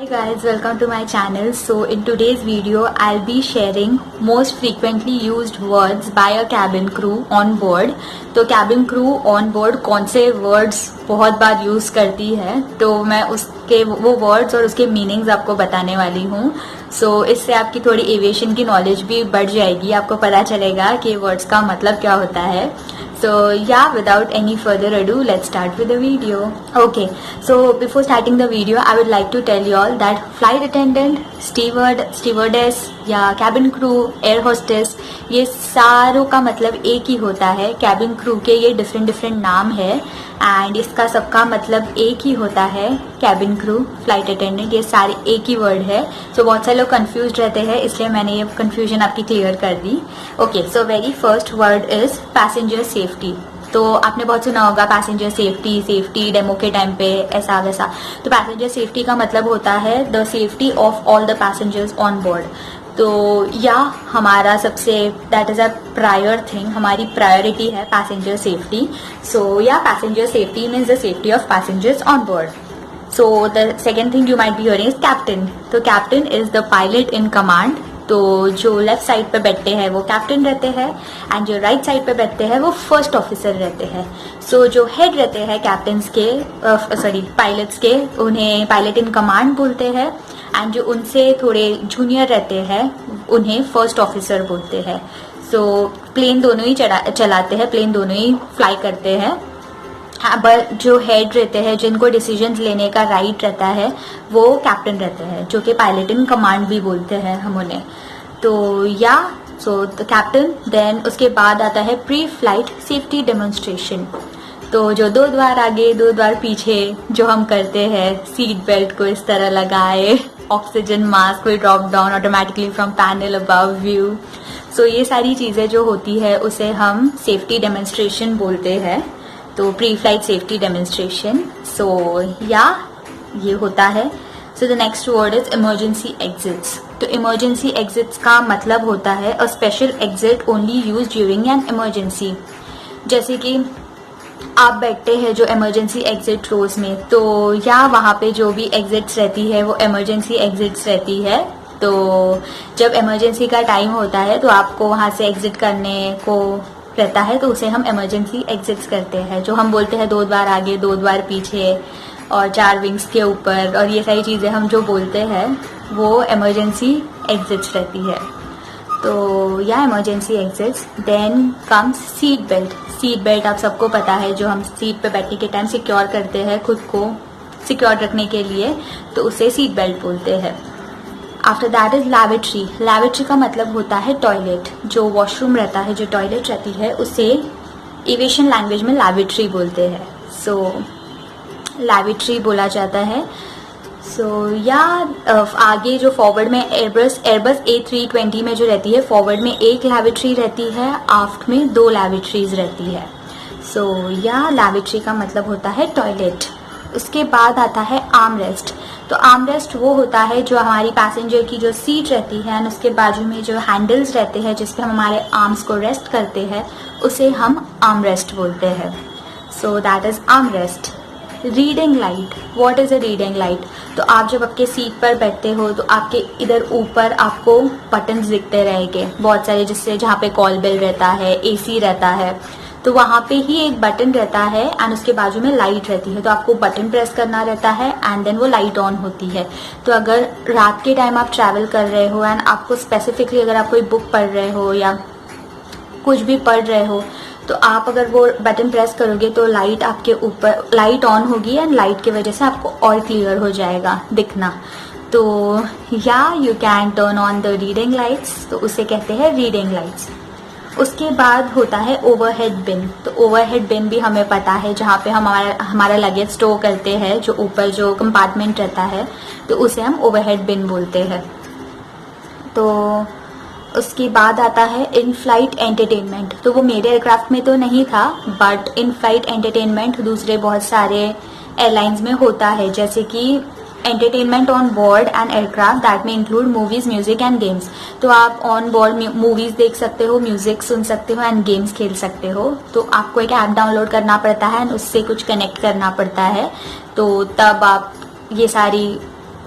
Hi guys, welcome to my channel. So in today's video I'll be sharing most frequently used words by a cabin crew on board. तो cabin crew on board कौन से words बहुत बार use करती है, तो मैं उसके वो वर्ड्स और उसके मीनिंग्स आपको बताने वाली हूँ. सो इससे आपकी थोड़ी एविएशन की नॉलेज भी बढ़ जाएगी, आपको पता चलेगा कि वर्ड्स का मतलब क्या होता है. So yeah, without any further ado, let's start with the video. Okay, so before starting the video, I would like to tell you all that flight attendant, steward, stewardess या cabin crew, air hostess, ये सारों का मतलब एक ही होता है. cabin crew के ये डिफरेंट नाम है एंड इसका सबका मतलब एक ही होता है. cabin crew, flight attendant, ये सारे एक ही वर्ड है. सो बहुत सारे लोग कंफ्यूज रहते हैं, इसलिए मैंने ये कंफ्यूजन आपकी क्लियर कर दी. Okay, so very first word is passenger safety. तो आपने बहुत सुना होगा पैसेंजर सेफ्टी डेमो के टाइम पे ऐसा वैसा. तो पैसेंजर सेफ्टी का मतलब होता है the safety of all the passengers on board. तो या हमारा सबसे that is a prior thing, हमारी प्रायोरिटी है पैसेंजर सेफ्टी. सो या passenger safety means the safety of passengers on board. So the second thing you might be hearing is captain. तो captain is the pilot in command. तो जो left side पे बैठते हैं वो कैप्टन रहते हैं एंड जो राइट साइड पे बैठते हैं वो फर्स्ट ऑफिसर रहते हैं. सो जो हेड रहते हैं कैप्टन्स के पायलट्स के, उन्हें पायलट इन कमांड बोलते हैं एंड जो उनसे थोड़े जूनियर रहते हैं उन्हें फर्स्ट ऑफिसर बोलते हैं. सो प्लेन दोनों ही चलाते हैं, प्लेन दोनों ही फ्लाई करते हैं. बट जो हेड रहते हैं, जिनको डिसीजंस लेने का राइट रहता है, वो कैप्टन रहते हैं, जो कि पायलट इन कमांड भी बोलते हैं हम उन्हें. तो या सो द कैप्टन. देन उसके बाद आता है प्री फ्लाइट सेफ्टी डेमोन्स्ट्रेशन. तो जो 2 द्वार आगे 2 द्वार पीछे जो हम करते हैं, सीट बेल्ट को इस तरह लगाए, oxygen mask will drop down automatically from panel above view. So ये सारी चीज़ें जो होती है उसे हम सेफ्टी डेमोन्स्ट्रेशन बोलते हैं. तो प्री फ्लाइट सेफ्टी डेमोन्स्ट्रेशन. सो या ये होता है. So the next word is emergency exits. तो इमरजेंसी एग्जिट्स का मतलब होता है a special exit only use during an emergency. जैसे कि आप बैठते हैं जो इमरजेंसी एग्जिट रोज में, तो या वहाँ पे जो भी एग्जिट्स रहती है वो इमरजेंसी एग्जिट्स रहती है. तो जब इमरजेंसी का टाइम होता है तो आपको वहाँ से एग्जिट करने को रहता है, तो उसे हम इमरजेंसी एग्जिट्स करते हैं. जो हम बोलते हैं 2 द्वार आगे 2 द्वार पीछे और 4 विंग्स के ऊपर, और ये सारी चीज़ें हम जो बोलते हैं वो इमरजेंसी एग्जिट्स रहती है. तो या emergency exits. Then comes seat belt. Seat belt आप सबको पता है, जो हम सीट पे बैठने के टाइम सिक्योर करते हैं, खुद को सिक्योर रखने के लिए, तो उसे सीट बेल्ट बोलते हैं. After that is lavatory. Lavatory का मतलब होता है टॉयलेट. जो वॉशरूम रहता है, जो टॉयलेट रहती है, उसे एविएशन लैंग्वेज में लैवेटरी बोलते हैं. सो लैवेटरी बोला जाता है. सो या आगे जो फॉरवर्ड में एयरबस A320 में जो रहती है, फॉरवर्ड में 1 लैवेटरी रहती है, आफ्ट में 2 लैवेटरीज रहती है. सो या लैवेटरी का मतलब होता है टॉयलेट. उसके बाद आता है आर्म रेस्ट. तो आर्म रेस्ट वो होता है जो हमारी पैसेंजर की जो सीट रहती है एंड उसके बाजू में जो हैंडल्स रहते हैं जिस पे हम हमारे आर्म्स को रेस्ट करते हैं, उसे हम आर्म रेस्ट बोलते हैं. So that is arm rest. Reading light. What is a reading light? तो आप जब आपके सीट पर बैठते हो तो आपके इधर ऊपर आपको बटन्स दिखते रहेंगे बहुत सारे, जिससे जहाँ पे कॉल बेल रहता है, एसी रहता है, तो वहाँ पे ही एक बटन रहता है एंड उसके बाजू में लाइट रहती है. तो आपको बटन प्रेस करना रहता है एंड देन वो लाइट ऑन होती है. तो अगर रात के टाइम आप ट्रैवल कर रहे हो एंड आपको स्पेसिफिकली अगर आप कोई बुक पढ़ रहे हो या कुछ भी पढ़ रहे हो, तो आप अगर वो बटन प्रेस करोगे तो लाइट आपके ऊपर लाइट ऑन होगी एंड लाइट की वजह से आपको और क्लियर हो जाएगा दिखना. तो या you can turn on the reading lights. तो उसे कहते हैं रीडिंग लाइट्स. उसके बाद होता है ओवरहेड बिन. तो ओवरहेड बिन भी हमें पता है, जहाँ पे हम हमारा लगेज स्टोर करते हैं, जो ऊपर जो कंपार्टमेंट रहता है, तो उसे हम ओवरहेड बिन बोलते हैं. तो उसके बाद आता है इन फ्लाइट एंटरटेनमेंट. तो वो मेरे एयरक्राफ्ट में तो नहीं था, बट इन फ्लाइट एंटरटेनमेंट दूसरे बहुत सारे एयरलाइंस में होता है. जैसे कि entertainment on board and aircraft that में include movies, music and games. तो आप ऑन बोर्ड मूवीज देख सकते हो, म्यूजिक सुन सकते हो एंड गेम्स खेल सकते हो. तो आपको एक ऐप डाउनलोड करना पड़ता है एंड उससे कुछ कनेक्ट करना पड़ता है, तो तब आप ये सारी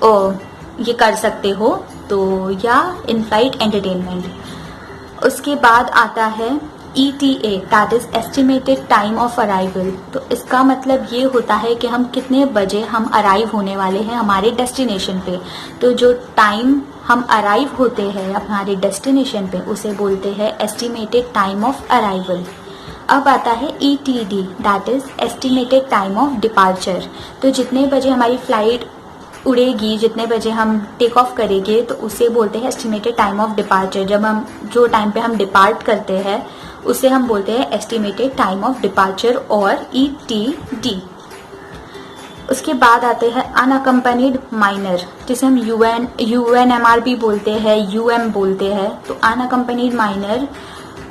ये कर सकते हो, तो या इन फ्लाइट एंटरटेनमेंट। उसके बाद आता है ETA, that is estimated time of arrival. तो इसका मतलब ये होता है कि हम कितने बजे हम अराइव होने वाले हैं हमारे डेस्टिनेशन पे। तो जो टाइम हम अराइव होते हैं हमारे डेस्टिनेशन पे उसे बोलते हैं एस्टिमेटेड टाइम ऑफ अराइवल। अब आता है ETD, that is estimated time of departure. तो जितने बजे हमारी फ्लाइट उड़ेगी, जितने बजे हम टेक ऑफ करेंगे, तो उसे बोलते हैं एस्टिमेटेड टाइम ऑफ डिपार्चर। जब हम जो टाइम पे हम डिपार्ट करते हैं उसे हम बोलते हैं एस्टिमेटेड टाइम ऑफ डिपार्चर और ETD। उसके बाद आते हैं अनअकम्पनीड माइनर, जिसे हम UNMR भी बोलते हैं, UM बोलते हैं। तो अनअकम्पनीड माइनर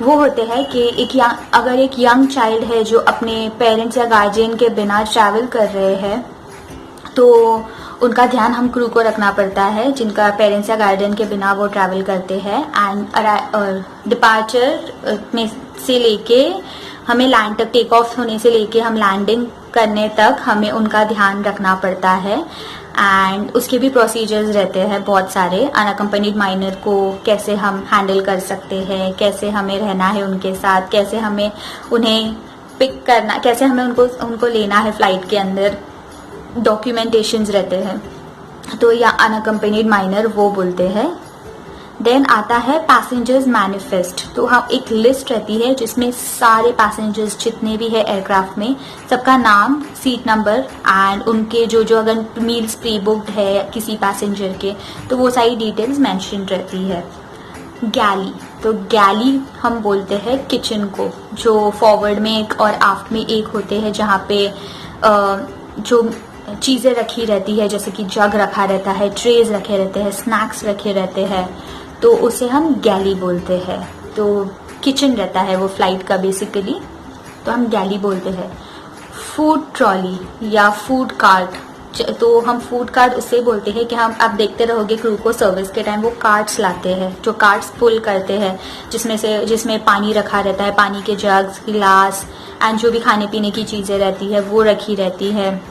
वो होते हैं कि अगर एक यंग चाइल्ड है जो अपने पेरेंट्स या गार्जियन के बिना ट्रैवल कर रहे हैं, तो उनका ध्यान हम क्रू को रखना पड़ता है, जिनका पेरेंट्स या गार्जियन के बिना वो ट्रैवल करते हैं। एंड डिपार्चर में से लेके हमें लैंड तक, टेक ऑफ होने से लेके हम लैंडिंग करने तक हमें उनका ध्यान रखना पड़ता है। एंड उसके भी प्रोसीजर्स रहते हैं बहुत सारे। अनअकम्पनीड माइनर को कैसे हम हैंडल कर सकते हैं, कैसे हमें रहना है उनके साथ, कैसे हमें उन्हें पिक करना, कैसे हमें उनको लेना है फ्लाइट के अंदर, डॉक्यूमेंटेशंस रहते हैं। तो या अनअकम्पनीड माइनर वो बोलते हैं। देन आता है पैसेंजर्स मैनिफेस्ट। तो हम एक लिस्ट रहती है जिसमें सारे पैसेंजर्स जितने भी है एयरक्राफ्ट में, सबका नाम, सीट नंबर एंड उनके जो अगर मील्स प्री बुक्ड है किसी पैसेंजर के, तो वो सारी डिटेल्स मेंशन रहती है। गैली, तो गैली हम बोलते हैं किचन को, जो फॉरवर्ड में एक और आफ्ट में एक होते हैं, जहाँ पे जो चीज़ें रखी रहती है, जैसे कि जग रखा रहता है, ट्रेज रखे रहते हैं, स्नैक्स रखे रहते हैं, तो उसे हम गैली बोलते हैं। तो किचन रहता है वो फ्लाइट का बेसिकली, तो हम गैली बोलते हैं। फूड ट्रॉली या फूड कार्ट, तो हम फूड कार्ट उससे बोलते हैं कि हम, आप देखते रहोगे क्रू को सर्विस के टाइम वो कार्ट्स लाते हैं, जो कार्ट्स पुल करते हैं, जिसमें पानी रखा रहता है, पानी के जग्स, गिलास एंड जो भी खाने पीने की चीज़ें रहती है वो रखी रहती है,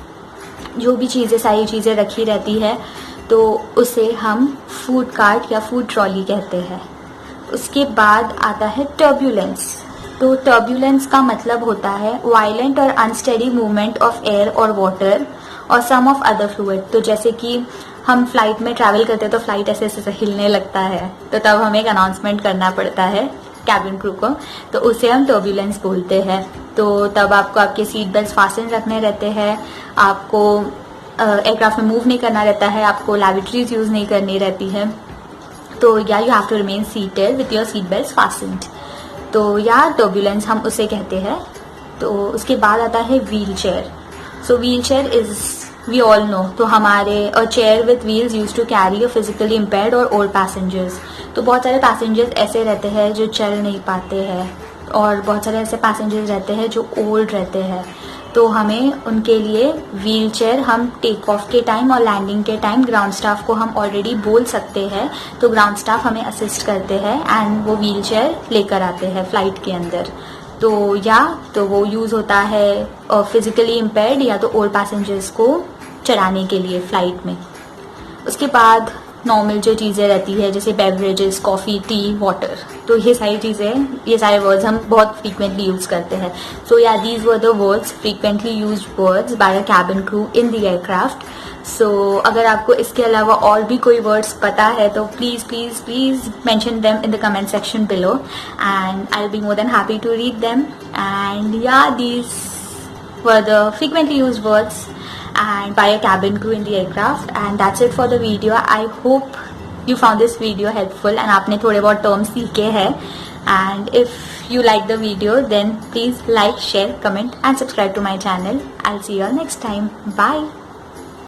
जो भी चीज़ें, सारी चीज़ें रखी रहती है, तो उसे हम फूड कार्ट या फूड ट्रॉली कहते हैं। उसके बाद आता है टर्ब्यूलेंस। तो टर्ब्यूलेंस का मतलब होता है वायलेंट और अनस्टेडी मूवमेंट ऑफ एयर और वाटर और सम ऑफ अदर फ्लूइड। तो जैसे कि हम फ्लाइट में ट्रैवल करते हैं तो फ्लाइट ऐसे ऐसे हिलने लगता है, तो तब हमें एक अनाउंसमेंट करना पड़ता है कैबिन क्रू को, तो उसे हम टर्ब्यूलेंस बोलते हैं। तो तब आपको आपके सीट बेल्ट फास्टन रखने रहते हैं, आपको एयरक्राफ्ट में मूव नहीं करना रहता है, आपको लैबोरेटरीज यूज नहीं करनी रहती है। तो या you have to remain seated with your seat belt fastened. तो या टर्ब्यूलेंस हम उसे कहते हैं। तो उसके बाद आता है wheelchair. So wheelchair is, we all know, तो हमारे a chair with wheels use to carry a physically impaired और ओल्ड पैसेंजर्स। तो बहुत सारे पैसेंजर्स ऐसे रहते हैं जो चल नहीं पाते हैं, और बहुत सारे ऐसे पैसेंजर्स रहते हैं जो ओल्ड रहते हैं, तो हमें उनके लिए व्हील चेयर हम टेक ऑफ के टाइम और लैंडिंग के टाइम ग्राउंड स्टाफ को हम ऑलरेडी बोल सकते हैं, तो ग्राउंड स्टाफ हमें असिस्ट करते हैं एंड वो व्हील चेयर लेकर आते हैं फ्लाइट के अंदर। तो या तो वो यूज़ होता है फिजिकली इम्पेयर्ड या तो ओल्ड पैसेंजर्स को चढ़ाने के लिए फ्लाइट में। उसके बाद नॉर्मल जो चीज़ें रहती है जैसे बेवरेजेस, कॉफ़ी, टी, वाटर, तो ये सारी चीज़ें, ये सारे वर्ड्स हम बहुत फ्रीक्वेंटली यूज़ करते हैं। So yeah these were the words frequently used words by a cabin crew in the aircraft. So अगर आपको इसके अलावा और भी कोई वर्ड्स पता है तो please please please mention them in the comment section below and I will be more than happy to read them. And या these were the frequently used words and by a cabin crew in the aircraft, and that's it for the video. I hope you found this video helpful and आपने थोड़े बहुत terms सीखे हैं, and if you like the video then please like, share, comment and subscribe to my channel. I'll see you all next time. Bye.